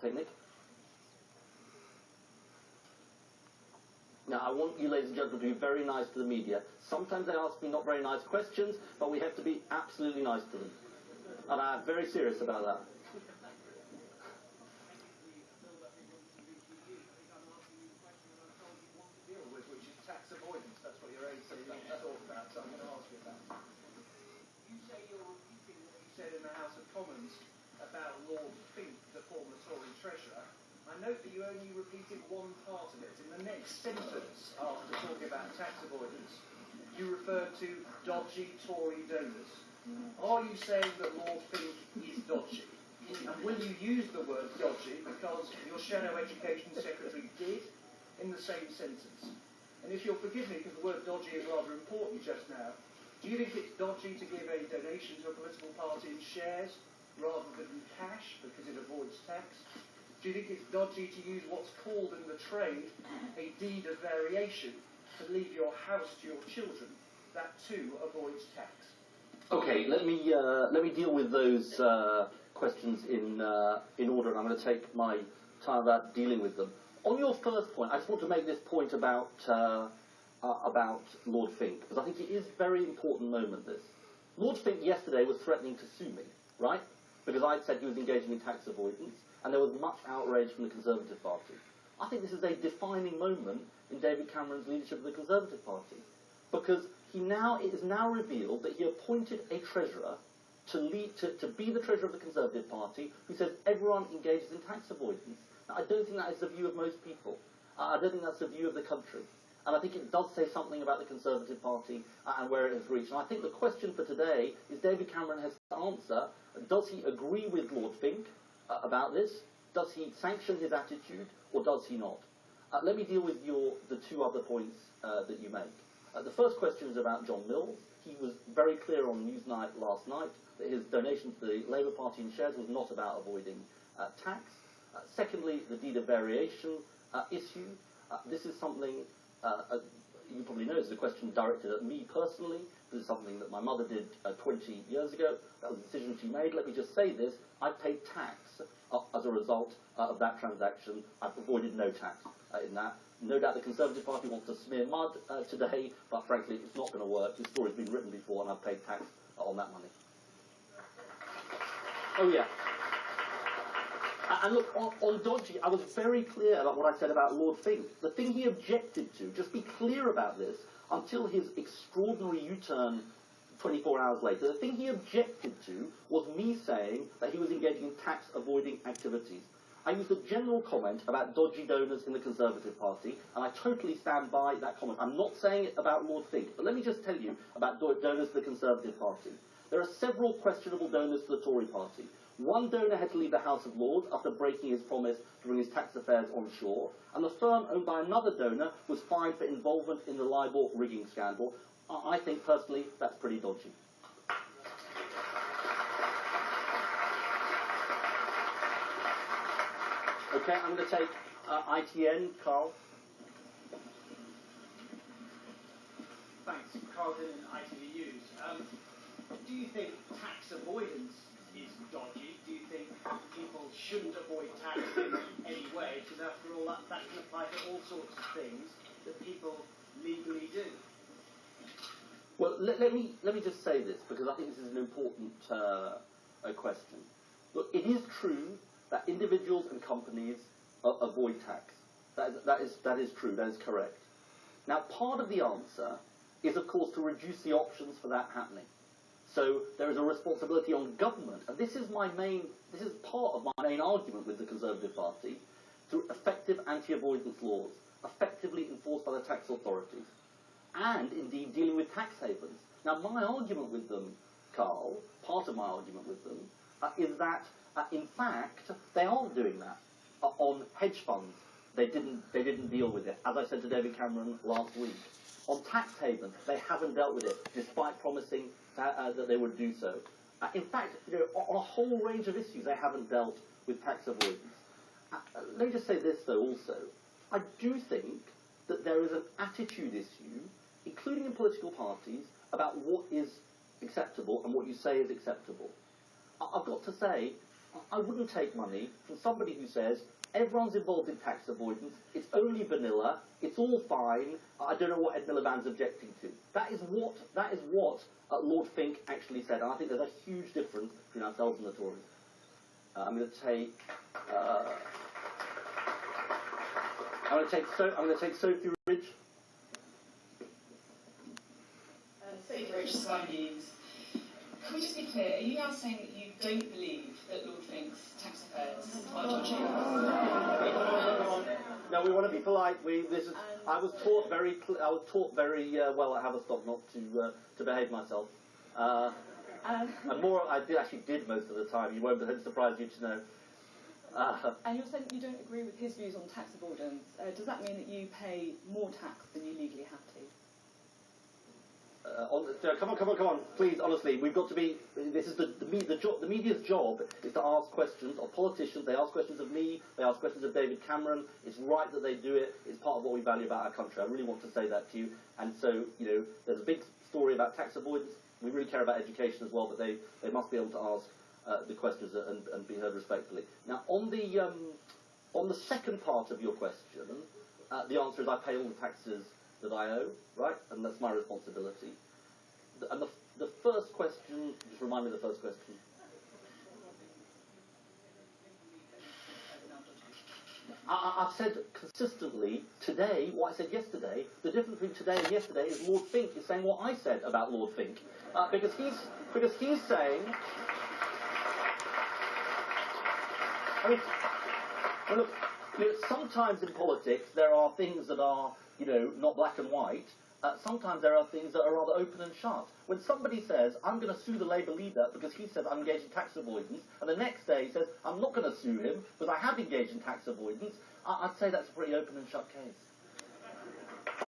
Take Nick. Now, I want you, ladies and gentlemen, to be very nice to the media. Sometimes they ask me not very nice questions, but we have to be absolutely nice to them. And I'm very serious about that. Which is tax avoidance. That's what you're aiming to talk about, so I'm going to ask you about that. You say you're repeating what you said in the House of Commons about Lord Fink, the former Tory Treasurer. I note that you only repeated one part of it. In the next sentence, after talking about tax avoidance, you referred to dodgy Tory donors. Are you saying that Lord Fink is dodgy? And will you use the word dodgy because your Shadow Education Secretary did in the same sentence? And if you'll forgive me, because the word dodgy is rather important just now, do you think it's dodgy to give a donation to a political party in shares rather than in cash because it avoids tax? Do you think it's dodgy to use what's called in the trade a deed of variation to leave your house to your children? That too avoids tax. Okay, let me deal with those questions in order, and I'm going to take my time about dealing with them. On your first point, I just want to make this point about Lord Fink, because I think it is a very important moment, this. Lord Fink yesterday was threatening to sue me, right? Because I'd said he was engaging in tax avoidance, and there was much outrage from the Conservative Party. I think this is a defining moment in David Cameron's leadership of the Conservative Party, because it is now revealed that he appointed a treasurer to be the treasurer of the Conservative Party who says everyone engages in tax avoidance. Now, I don't think that is the view of most people. I don't think that's the view of the country. And I think it does say something about the Conservative Party and where it has reached. And I think the question for today is David Cameron has to answer, does he agree with Lord Fink about this? Does he sanction his attitude, or does he not? Let me deal with the two other points that you make. The first question is about John Mills. He was very clear on Newsnight last night that his donation to the Labour Party in shares was not about avoiding tax. Secondly, the deed of variation issue. This is something you probably know is a question directed at me personally. This is something that my mother did 20 years ago. That was a decision she made. Let me just say this. I paid tax as a result of that transaction. I've avoided no tax in that. No doubt the Conservative Party wants to smear mud today, but frankly, it's not going to work. This story's been written before, and I've paid tax on that money. Oh, yeah. And look, on dodgy, I was very clear about what I said about Lord Fink. The thing he objected to, just be clear about this, until his extraordinary U-turn 24 hours later, the thing he objected to was me saying that he was engaging in tax-avoiding activities. I used a general comment about dodgy donors in the Conservative Party, and I totally stand by that comment. I'm not saying it about Lord Fink, but let me just tell you about donors to the Conservative Party. There are several questionable donors to the Tory Party. One donor had to leave the House of Lords after breaking his promise to bring his tax affairs on shore, and the firm owned by another donor was fined for involvement in the libel rigging scandal. I think, personally, that's pretty dodgy. Okay, I'm going to take ITN, Carl. Thanks. Carl Dillon, ITV News. Do you think tax avoidance is dodgy? Do you think people shouldn't avoid tax in any way? Because after all, that can apply to all sorts of things that people legally do. Well, let me just say this, because I think this is an important question. Look, it is true that individuals and companies avoid tax. That is true, that is correct. Now, part of the answer is, of course, to reduce the options for that happening. So there is a responsibility on government, and this is part of my main argument with the Conservative Party, through effective anti-avoidance laws, effectively enforced by the tax authorities, and indeed dealing with tax havens. Now, my argument with them, Carl, part of my argument with them, is that in fact, they aren't doing that on hedge funds. They didn't deal with it, as I said to David Cameron last week. On tax havens, they haven't dealt with it, despite promising that they would do so. In fact, on a whole range of issues, they haven't dealt with tax avoidance. Let me just say this, though, also. I do think that there is an attitude issue, including in political parties, about what is acceptable and what you say is acceptable. I've got to say, I wouldn't take money from somebody who says, everyone's involved in tax avoidance, it's only vanilla, it's all fine, I don't know what Ed Miliband's objecting to. That is what Lord Fink actually said, and I think there's a huge difference between ourselves and the Tories. I'm going to take Sophie Ridge. Sophie Ridge, Sky News. Can we just be clear? Are you now saying that you don't believe that Lord Fink's tax affairs are dodgy? No, we want to be polite. I was taught very well at Haverstock not to behave myself. And more, I actually did most of the time. You won't surprise you to know. And you're saying that you don't agree with his views on tax avoidance. Does that mean that you pay more tax than you legally have to? Come on, please, honestly, we've got to be, this is the media's job is to ask questions of politicians, they ask questions of me, they ask questions of David Cameron, it's right that they do it, it's part of what we value about our country, I really want to say that to you, and so, there's a big story about tax avoidance, we really care about education as well, but they must be able to ask the questions and be heard respectfully. Now, on the second part of your question, the answer is I pay all the taxes that I owe, right? And that's my responsibility. And the first question, just remind me of the first question. I've said consistently today what I said yesterday. The difference between today and yesterday is Lord Fink is saying what I said about Lord Fink. Because he's saying... I mean, well, look, sometimes in politics there are things that are not black and white. Sometimes there are things that are rather open and shut. When somebody says, I'm going to sue the Labour leader because he says I'm engaged in tax avoidance, and the next day he says, I'm not going to sue him because I have engaged in tax avoidance, I'd say that's a pretty open and shut case.